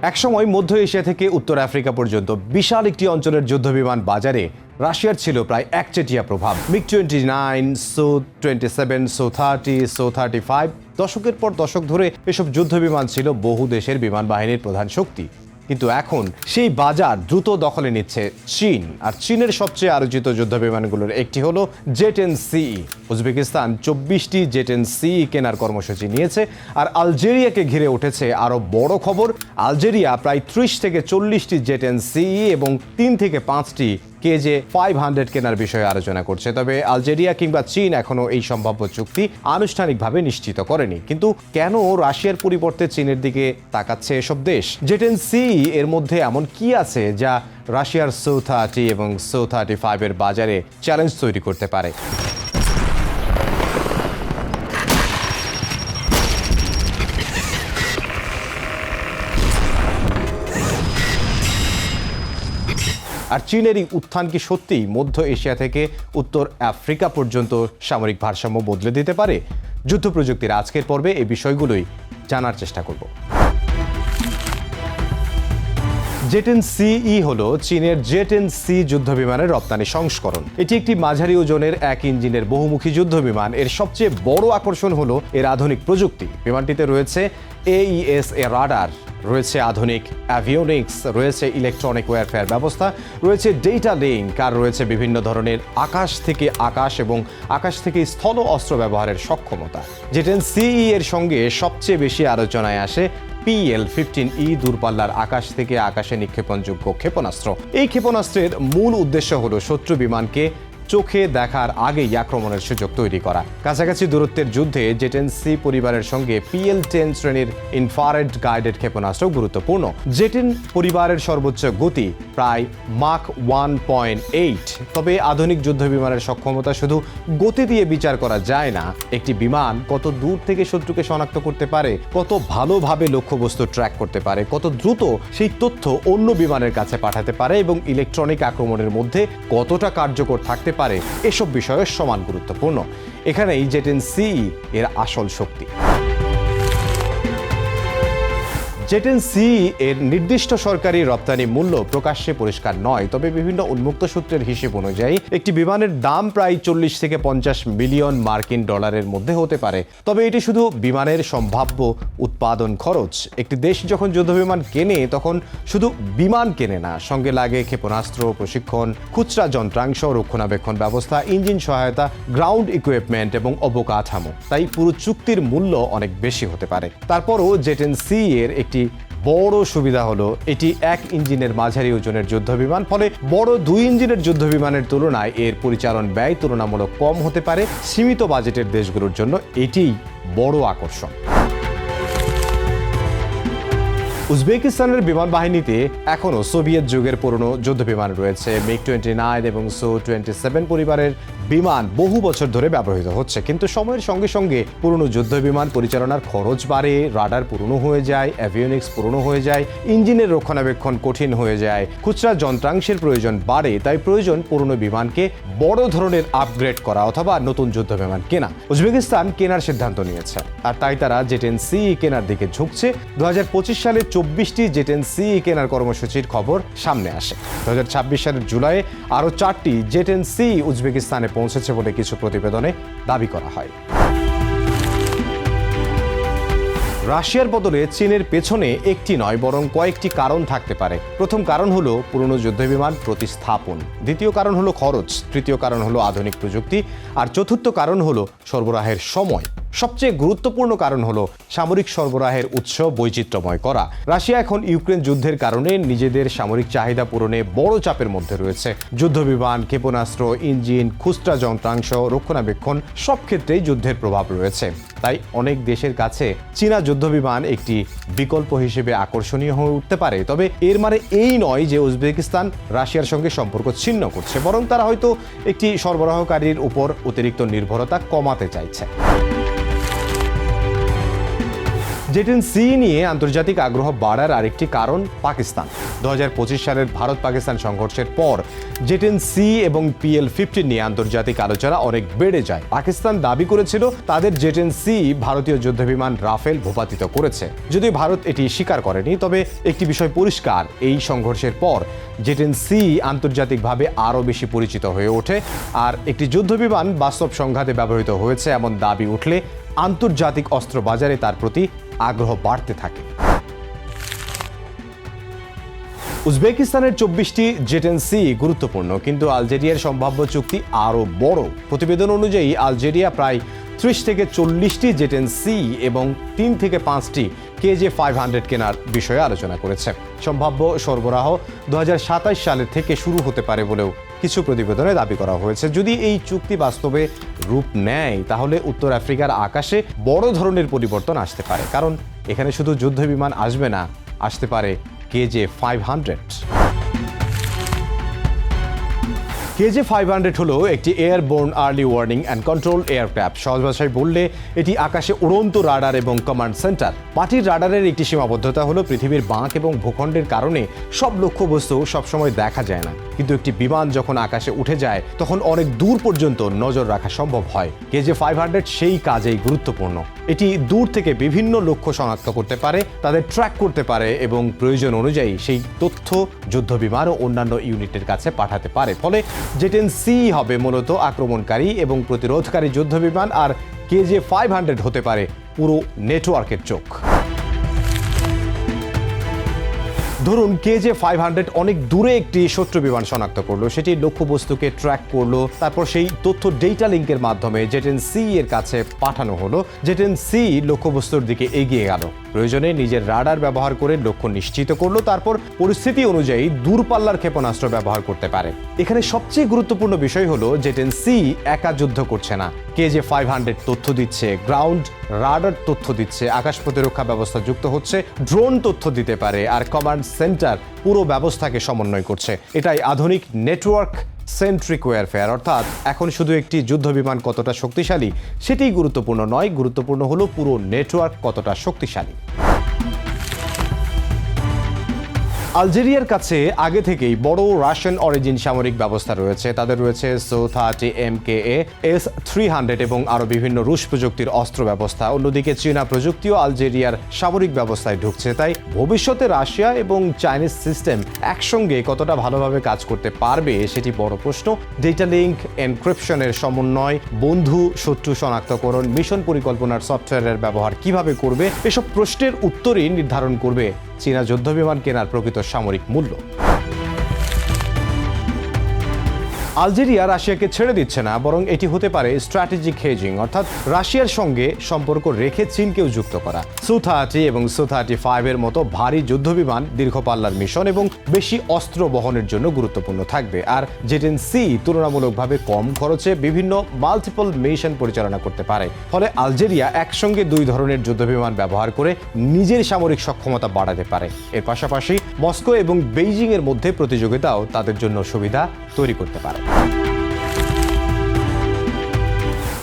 একসময় মধ্য এশিয়া থেকে উত্তর আফ্রিকা পর্যন্ত বিশাল একটি অঞ্চলের যুদ্ধবিমান বাজারে রাশিয়ার ছিল প্রায় একচেটিয়া প্রভাব। MiG-29, Su-27, Su-30, Su-35 দশকের পর দশক ধরে এসব যুদ্ধবিমান ছিল বহু দেশের বিমান বাহিনীর প্রধান শক্তি। কিন্তু এখন সেই বাজার দ্রুত দখলে নিচ্ছে চীন, আর চীনের সবচেয়ে আলোচিত যুদ্ধবিমানগুলোর একটি হলো জে-10সি। উজবেকিস্তান 24টি জে-10সি কেনার কর্মসূচি নিয়েছে, আর আলজেরিয়াকে ঘিরে উঠেছে আরও বড় খবর। আলজেরিয়া প্রায় 30 থেকে 40টি জে-10সি এবং 3 থেকে 5টি KJ-500 কেনার বিষয়ে আলোচনা করছে। তবে আলজেরিয়া কিংবা চীন এখনও এই সম্ভাব্য চুক্তি আনুষ্ঠানিকভাবে নিশ্চিত করেনি। কিন্তু কেন রাশিয়ার পরিবর্তে চীনের দিকে তাকাচ্ছে এসব দেশ? জে-10সি এর মধ্যে এমন কি আছে যা রাশিয়ার Su-30 এবং Su-35 এর বাজারে চ্যালেঞ্জ তৈরি করতে পারে? আর চীনের এই উত্থান কি সত্যিই মধ্য এশিয়া থেকে উত্তর আফ্রিকা পর্যন্ত সামরিক ভারসাম্য বদলে দিতে পারে? যুদ্ধ প্রযুক্তির আজকের পর্বে এই বিষয়গুলোই জানার চেষ্টা করব। জে-10সি হলো চীনের জে-10সি যুদ্ধবিমানের রপ্তানি সংস্করণ। এটি একটি মাঝারি ওজনের এক ইঞ্জিনের বহুমুখী যুদ্ধবিমান। এর সবচেয়ে বড় আকর্ষণ হলো এর আধুনিক প্রযুক্তি। বিমানটিতে রয়েছে AESA রাডার, রয়েছে আধুনিক অ্যাভিওনিক্স, রয়েছে ইলেকট্রনিক ওয়্যারফেয়ার ব্যবস্থা, রয়েছে ডেটা লিঙ্ক, আর রয়েছে বিভিন্ন ধরনের আকাশ থেকে আকাশ এবং আকাশ থেকে স্থল অস্ত্র ব্যবহারের সক্ষমতা। জে-10সি এর সঙ্গে সবচেয়ে বেশি আলোচনায় আসে PL-15E দূরপাল্লার আকাশ থেকে আকাশে নিক্ষেপণযোগ্য ক্ষেপণাস্ত্র। এই ক্ষেপণাস্ত্রের মূল উদ্দেশ্য হলো শত্রু বিমানকে চোখে দেখার আগেই আক্রমণের সুযোগ তৈরি করা। কাছাকাছি দূরত্বের যুদ্ধে জে-10সি পরিবারের সঙ্গে PL-10 শ্রেণীর ইনফ্রারেড গাইডেড ক্ষেপণাস্ত্র গুরুত্বপূর্ণ। জে-10 পরিবারের সর্বোচ্চ গতি প্রায় মাক 1.8। তবে আধুনিক যুদ্ধবিমানের সক্ষমতা শুধু গতি দিয়ে বিচার করা যায় না। একটি বিমান কত দূর থেকে শত্রুকে শনাক্ত করতে পারে, কত ভালোভাবে লক্ষ্যবস্তু ট্র্যাক করতে পারে, কত দ্রুত সেই তথ্য অন্য বিমানের কাছে পাঠাতে পারে এবং ইলেকট্রনিক আক্রমণের মধ্যে কতটা কার্যকর থাকতে পারে, এসব বিষয়ে সমান গুরুত্বপূর্ণ। এখানেই জে-10সি এর আসল শক্তি। জে-10সি এর নির্দিষ্ট সরকারি রপ্তানি মূল্য প্রকাশ্যে পরিষ্কার নয়, তবে বিভিন্ন উন্মুক্ত সূত্রের হিসেব অনুযায়ী একটি বিমানের দাম প্রায় 40 থেকে 50 মিলিয়ন মার্কিন ডলারের মধ্যে হতে পারে। তবে এটি শুধু বিমানের সম্ভাব্য উৎপাদন খরচ। একটি দেশ যখন যুদ্ধবিমান কেনে তখন শুধু বিমান কেনে না, সঙ্গে লাগে ক্ষেপণাস্ত্র, প্রশিক্ষণ, খুচরা যন্ত্রাংশ, রক্ষণাবেক্ষণ ব্যবস্থা, ইঞ্জিন সহায়তা, গ্রাউন্ড ইকুইপমেন্ট এবং অবকাঠামো। তাই পুরো চুক্তির মূল্য অনেক বেশি হতে পারে। তারপরও জে-10সি এর একটি বড় সুবিধা হলো এটি এক ইঞ্জিনের মাঝারি ওজনের যুদ্ধবিমান, ফলে বড় 2 ইঞ্জিনের যুদ্ধবিমানের তুলনায় এর পরিচালন ব্যয় তুলনামূলক কম হতে পারে। সীমিত বাজেটের দেশগুলোর জন্য এটিই বড় আকর্ষণ। উজবেকিস্তানের বিমান বাহিনীতে এখনও সোভিয়েত যুগের পুরনো যুদ্ধবিমান রয়েছে। MiG-29 এবং Su-27 পরিবারের বিমান বহু বছর ধরে ব্যবহৃত হচ্ছে, কিন্তু সময়ের সঙ্গে সঙ্গে পুরনো যুদ্ধবিমান পরিচালনার খরচ বাড়ে, রাডার পুরনো হয়ে যায়, অ্যাভিওনিক্স পুরনো হয়ে যায়, ইঞ্জিনের রক্ষণাবেক্ষণ কঠিন হয়ে যায়, খুচরা যন্ত্রাংশের প্রয়োজন বাড়ে। তাই প্রয়োজন পুরনো বিমানকে বড় ধরনের আপগ্রেড করা অথবা নতুন যুদ্ধবিমান কেনা। উজবেকিস্তান কেনার সিদ্ধান্ত নিয়েছে, আর তাই তারা জে-10সি কেনার দিকে ঝুঁকছে। 2025 সালে 24টি জে-10সি কেনার কর্মসূচির খবর সামনে আসে। 2026 সালের জুলাইয়ে আরও 4টি জে-10সি উজবেকিস্তানে পৌঁছেছে বলে কিছু প্রতিবেদনে দাবি করা হয়। রাশিয়ার বদলে চীনের পেছনে একটি নয় বরং কয়েকটি কারণ থাকতে পারে। প্রথম কারণ হলো পুরনো যুদ্ধবিমান প্রতিস্থাপন, দ্বিতীয় কারণ হলো খরচ, তৃতীয় কারণ হলো আধুনিক প্রযুক্তি, আর চতুর্থ কারণ হলো সরবরাহের সময়। সবচেয়ে গুরুত্বপূর্ণ কারণ হলো সামরিক সরবরাহের উৎস বৈচিত্র্যময় করা। রাশিয়া এখন ইউক্রেন যুদ্ধের কারণে নিজেদের সামরিক চাহিদা পূরণে বড় চাপের মধ্যে রয়েছে। যুদ্ধবিমান, ক্ষেপণাস্ত্র, ইঞ্জিন, খুচরা যন্ত্রাংশ, রক্ষণাবেক্ষণ সব ক্ষেত্রেই যুদ্ধের প্রভাব রয়েছে। তাই অনেক দেশের কাছে চীনা যুদ্ধবিমান একটি বিকল্প হিসেবে আকর্ষণীয় হয়ে উঠতে পারে। তবে এর মানে এই নয় যে উজবেকিস্তান রাশিয়ার সঙ্গে সম্পর্ক ছিন্ন করছে, বরং তারা হয়তো একটি সরবরাহকারীর উপর অতিরিক্ত নির্ভরতা কমাতে চাইছে। জেট-10C নিয়ে আন্তর্জাতিক আগ্রহ বাড়ার আরেকটি কারণ পাকিস্তান। 2025 সালের ভারত পাকিস্তান সংঘর্ষের পর জেট-10C এবং PL-15 নিয়ে আন্তর্জাতিক আলোচনা অনেক বেড়ে যায়। পাকিস্তান দাবি করেছিল তাদের জেট-10C ভারতীয় যুদ্ধবিমান রাফেল ভূপাতিত করেছে। যদিও ভারত এটি স্বীকার করেনি, তবে একটি বিষয় পরিষ্কার, এই সংঘর্ষের পর জেট-10C আন্তর্জাতিকভাবে আরও বেশি পরিচিত হয়ে ওঠে। আর একটি যুদ্ধবিমান বাস্তব সংঘাতে ব্যবহৃত হয়েছে এমন দাবি উঠলে আন্তর্জাতিক অস্ত্র বাজারে তার প্রতি আগ্রহ বাড়তে থাকে। উজবেকিস্তানের 24টি জেট-10C গুরুত্বপূর্ণ, কিন্তু আলজেরিয়ার সম্ভাব্য চুক্তি আরও বড়। প্রতিবেদন অনুযায়ী আলজেরিয়া প্রায় 30 থেকে 40টি জেট-10C এবং 3 থেকে 5টি KJ-500 কেনার বিষয়ে আলোচনা করেছে। সম্ভাব্য সরবরাহ 2027 সালের থেকে শুরু হতে পারে বলেও কিছু প্রতিবেদনে দাবি করা হয়েছে। যদি এই চুক্তি বাস্তবে রূপ নেয়, তাহলে উত্তর আফ্রিকার আকাশে বড় ধরনের পরিবর্তন আসতে পারে, কারণ এখানে শুধু যুদ্ধবিমান আসবে না, আসতে পারে KJ-500। KJ-500 হলো একটি airborne early warning and control aircraft. সহজ ভাষায় বললে এটি আকাশে উড়ন্ত রাডার এবং কমান্ড সেন্টার। মাটির রাডারের একটি সীমাবদ্ধতা হলো পৃথিবীর বাঁক এবং ভূখণ্ডের কারণে সব লক্ষ্যবস্তু সবসময় দেখা যায় না, কিন্তু একটি বিমান যখন আকাশে উঠে যায় তখন অনেক দূর পর্যন্ত নজর রাখা সম্ভব হয়। KJ-500 সেই কাজেই গুরুত্বপূর্ণ। এটি দূর থেকে বিভিন্ন লক্ষ্য শনাক্ত করতে পারে, তাদের ট্র্যাক করতে পারে এবং প্রয়োজন অনুযায়ী সেই তথ্য যুদ্ধবিমান ও অন্যান্য ইউনিটের কাছে পাঠাতে পারে। ফলে জেট-10C হবে মূলত আক্রমণকারী এবং প্রতিরোধকারী যুদ্ধবিমান, আর KJ-500 হতে পারে পুরো নেটওয়ার্কের চোখ। ধরুন KJ-500 অনেক দূরে একটি শত্রু বিমান শনাক্ত করলো, সেটি লক্ষ্যবস্তুকে ট্র্যাক করলো, তারপর সেই তথ্য ডেটা লিঙ্কের মাধ্যমে জেট-10C এর কাছে পাঠানো হলো। জেট-10C লক্ষ্যবস্তুর দিকে এগিয়ে গেল, প্রয়োজনে নিজের রাডার ব্যবহার করে লক্ষ্য নিশ্চিত করলো, তারপর পরিস্থিতি অনুযায়ী দূরপাল্লার ক্ষেপণাস্ত্র ব্যবহার করতে পারে। এখানে সবচেয়ে গুরুত্বপূর্ণ বিষয় হলো জেট-10C একা যুদ্ধ করছে না, KJ-500 তথ্য দিচ্ছে, গ্রাউন্ড রাডার তথ্য দিচ্ছে, আকাশ প্রতিরক্ষা ব্যবস্থা যুক্ত হচ্ছে, ড্রোন তথ্য দিতে পারে, আর কমান্ড সেন্টার পুরো ব্যবস্থাকে সমন্বয় করছে। এটাই আধুনিক নেটওয়ার্ক সেন্ট্রিক ওয়ারফেয়ার। অর্থাৎ এখন শুধু একটি যুদ্ধবিমান কতটা শক্তিশালী সেটাই গুরুত্বপূর্ণ নয়, গুরুত্বপূর্ণ হলো পুরো নেটওয়ার্ক কতটা শক্তিশালী। আলজেরিয়ার কাছে আগে থেকেই বড় রাশিয়ান অরিজিন সামরিক ব্যবস্থা রয়েছে। তাদের রয়েছে Su-30 MKA, S-300 এবং আরও বিভিন্ন রুশ প্রযুক্তির অস্ত্র ব্যবস্থা। অন্যদিকে চীনা প্রযুক্তিও আলজেরিয়ার সামরিক ব্যবস্থায় ঢুকছে। তাই ভবিষ্যতে রাশিয়া এবং চাইনিজ সিস্টেম একসঙ্গে কতটা ভালোভাবে কাজ করতে পারবে সেটি বড় প্রশ্ন। ডেটা লিঙ্ক, এনক্রিপশনের সমন্বয়, বন্ধু শত্রু শনাক্তকরণ, মিশন পরিকল্পনার সফটওয়্যারের ব্যবহার কিভাবে করবে, এসব প্রশ্নের উত্তরই নির্ধারণ করবে চীনা যুদ্ধবিমান কেনার প্রকৃত সামরিক মূল্য। আলজেরিয়া রাশিয়াকে ছেড়ে দিচ্ছে না, বরং এটি হতে পারে স্ট্র্যাটেজিক হেজিং, অর্থাৎ রাশিয়ার সঙ্গে সম্পর্ক রেখে চীনকেও যুক্ত করা। Su-30 এবং Su-35 এর মতো ভারী যুদ্ধবিমান দীর্ঘ পাল্লার মিশন এবং বেশি অস্ত্র বহনের জন্য গুরুত্বপূর্ণ থাকবে, আর জেট-10C তুলনামূলকভাবে কম খরচে বিভিন্ন মাল্টিপল মিশন পরিচালনা করতে পারে। ফলে আলজেরিয়া একসঙ্গে দুই ধরনের যুদ্ধবিমান ব্যবহার করে নিজের সামরিক সক্ষমতা বাড়াতে পারে। এর পাশাপাশি মস্কো এবং বেইজিং এর মধ্যে প্রতিযোগিতাও তাদের জন্য সুবিধা তৈরি করতে পারে।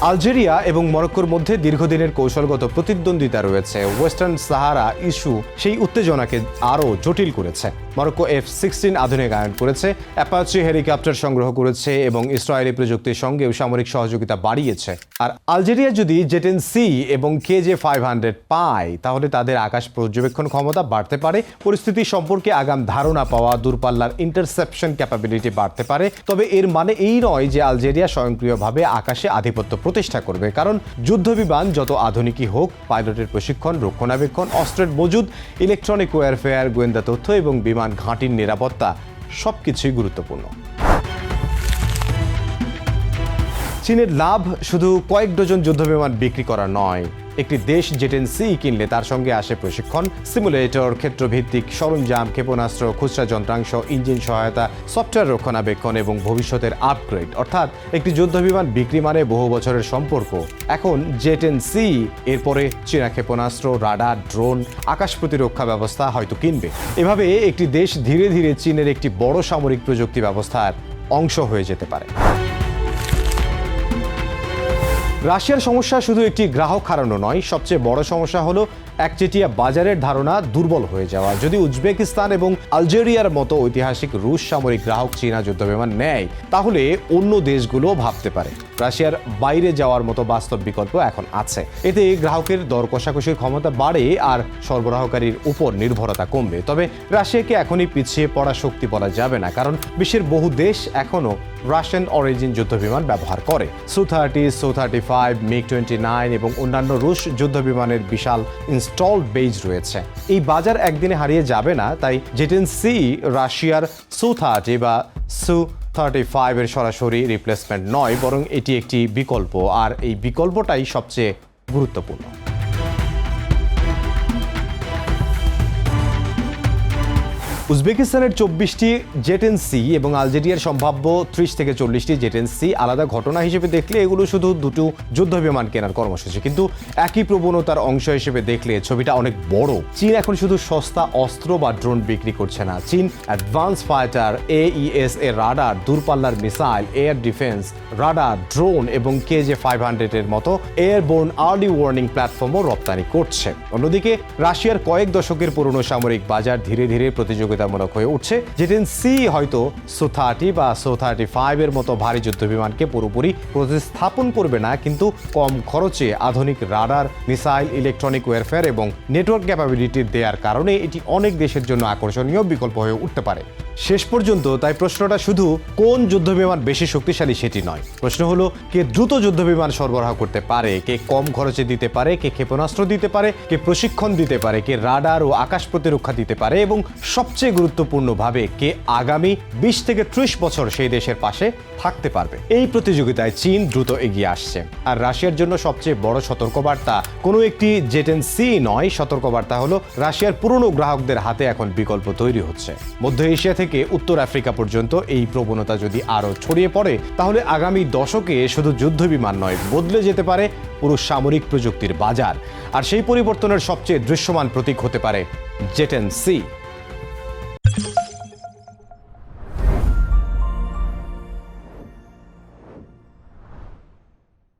আলজেরিয়া এবং মরক্কোর মধ্যে দীর্ঘদিনের কৌশলগত প্রতিদ্বন্দ্বিতা রয়েছে। ওয়েস্টার্ন সাহারা ইস্যু সেই উত্তেজনাকে আরও জটিল করেছে। মরক্কো F-16 আধুনিকায়ন করেছে, অ্যাপাচি হেলিকপ্টার সংগ্রহ করেছে এবং ইসরায়েলি প্রযুক্তির সঙ্গেও সামরিক সহযোগিতা বাড়িয়েছে। আর আলজেরিয়া যদি জেট-10C এবং KJ-500 পায়, তাহলে তাদের আকাশ পর্যবেক্ষণ ক্ষমতা বাড়তে পারে, পরিস্থিতি সম্পর্কে আগাম ধারণা পাওয়া, দূরপাল্লার ইন্টারসেপশন ক্যাপাবিলিটি বাড়তে পারে। তবে এর মানে এই নয় যে আলজেরিয়া স্বয়ংক্রিয়ভাবে আকাশে আধিপত্য প্রতিষ্ঠা করবে, কারণ যুদ্ধবিমান যত আধুনিকই হোক, পাইলটের প্রশিক্ষণ, রক্ষণাবেক্ষণ, অস্ত্রের মজুদ, ইলেকট্রনিক ওয়ারফেয়ার, গোয়েন্দা তথ্য এবং বিমান ঘাঁটির নিরাপত্তা সবকিছুই গুরুত্বপূর্ণ। চীনের লাভ শুধু কয়েক ডজন যুদ্ধবিমান বিক্রি করা নয়। একটি দেশ জেট-10C কিনলে তার সঙ্গে আসে প্রশিক্ষণ, সিমুলেটর, ক্ষেত্রভিত্তিক সরঞ্জাম, ক্ষেপণাস্ত্র, খুচরা যন্ত্রাংশ, ইঞ্জিন সহায়তা, সফটওয়্যার রক্ষণাবেক্ষণ এবং ভবিষ্যতের আপগ্রেড। অর্থাৎ একটি যুদ্ধবিমান বিক্রি মানে বহু বছরের সম্পর্ক। এখন জেট-10C এরপরে চীনা ক্ষেপণাস্ত্র, রাডার, ড্রোন, আকাশ প্রতিরক্ষা ব্যবস্থা হয়তো কিনবে। এভাবে একটি দেশ ধীরে ধীরে চীনের একটি বড় সামরিক প্রযুক্তি ব্যবস্থার অংশ হয়ে যেতে পারে। রাশিয়ার সমস্যা শুধু একটি গ্রাহক হারানো নয়, সবচেয়ে বড় সমস্যা হলো একচেটিয়া বাজারের ধারণা দুর্বল হয়ে যাওয়া। যদি উজবেকিস্তান এবং আলজেরিয়ার মতো ঐতিহাসিক রুশ সামরিক গ্রাহক চীনা যুদ্ধবিমান নেয়, তাহলে অন্য দেশগুলো ভাবতে পারে রাশিয়ার বাইরে যাওয়ার মতো বাস্তব বিকল্প এখন আছে। এতে গ্রাহকের দর কষাকষির ক্ষমতা বাড়ে আর সরবরাহকারীর উপর নির্ভরতা কমবে। তবে রাশিয়াকে এখনই পিছিয়ে পড়া শক্তি বলা যাবে না, কারণ বিশ্বের বহু দেশ এখনও রাশিয়ান অরিজিন যুদ্ধবিমান ব্যবহার করে। Su-30, Su-35, MiG-29 এবং অন্যান্য রুশ যুদ্ধবিমানের বিশাল ইনস্টলড বেজ রয়েছে। এই বাজার একদিনে হারিয়ে যাবে না, তাই জেটেন-সি রাশিয়ার Su-30 বা Su-35 এর সরাসরি রিপ্লেসমেন্ট নয়, বরং এটি একটি বিকল্প, আর এই বিকল্পটাই সবচেয়ে গুরুত্বপূর্ণ। উজবেকিস্তানের 24টি জেটেন-সি এবং আলজেরিয়ার সম্ভাব্য 30 থেকে 40টি জেটেন-সি আলাদা ঘটনা হিসেবে দেখলে এগুলো শুধু দুটো যুদ্ধবিমান কেনার কর্মসূচি, কিন্তু একই প্রবণতার অংশ হিসেবে দেখলে ছবিটা অনেক বড়। চীন এখন শুধু সস্তা অস্ত্র বা ড্রোন বিক্রি করছে না, চীন অ্যাডভান্স ফাইটার, AESA রাডার, দূরপাল্লার missile, air defence radar, drone এবং KJ-500 এর মতো এয়ারবোর্ন আর্লি ওয়ার্নিং প্ল্যাটফর্মও রপ্তানি করছে। অন্যদিকে রাশিয়ার কয়েক দশকের পুরনো সামরিক বাজার ধীরে ধীরে প্রতিযোগিতামূলক হয়ে উঠছে। জেটেন-সি হয়তো Su-30 বা Su-35 এর মতো ভারী যুদ্ধবিমানকে পুরোপুরি প্রতিস্থাপন করবে না, কিন্তু কম খরচে আধুনিক রাডার, মিসাইল, ইলেকট্রনিক ওয়ারফেয়ার এবং নেটওয়ার্ক ক্যাপাবিলিটি দেওয়ার কারণে এটি অনেক দেশের জন্য আকর্ষণীয় বিকল্প হয়ে উঠতে পারে। শেষ পর্যন্ত তাই প্রশ্নটা শুধু কোন যুদ্ধবিমান বেশি শক্তিশালী সেটি নয়, প্রশ্ন হলো কে দ্রুত যুদ্ধবিমান সরবরাহ করতে পারে, কে কম খরচে দিতে পারে, কে ক্ষেপণাস্ত্র দিতে পারে, কে প্রশিক্ষণ দিতে পারে, কে রাডার ও আকাশ প্রতিরক্ষা দিতে পারে, এবং সবচেয়ে গুরুত্বপূর্ণভাবে কে আগামী 20 থেকে 30 বছর সেই দেশের পাশে থাকতে পারবে। এই প্রতিযোগিতায় চীন দ্রুত এগিয়ে আসছে, আর রাশিয়ার জন্য সবচেয়ে বড় সতর্কবার্তা কোনো একটি জেটেন-সি নয়, সতর্কবার্তা হলো রাশিয়ার পুরনো গ্রাহকদের হাতে এখন বিকল্প তৈরি হচ্ছে। মধ্য এশিয়া থেকে উত্তর আফ্রিকা পর্যন্ত এই প্রবণতা যদি আরও ছড়িয়ে পড়ে, তাহলে আগামী দশকে শুধু যুদ্ধবিমান নয়, বদলে যেতে পারে পুরো সামরিক প্রযুক্তির বাজার। আর সেই পরিবর্তনের সবচেয়ে দৃশ্যমান প্রতীক হতে পারে জেটেন-সি।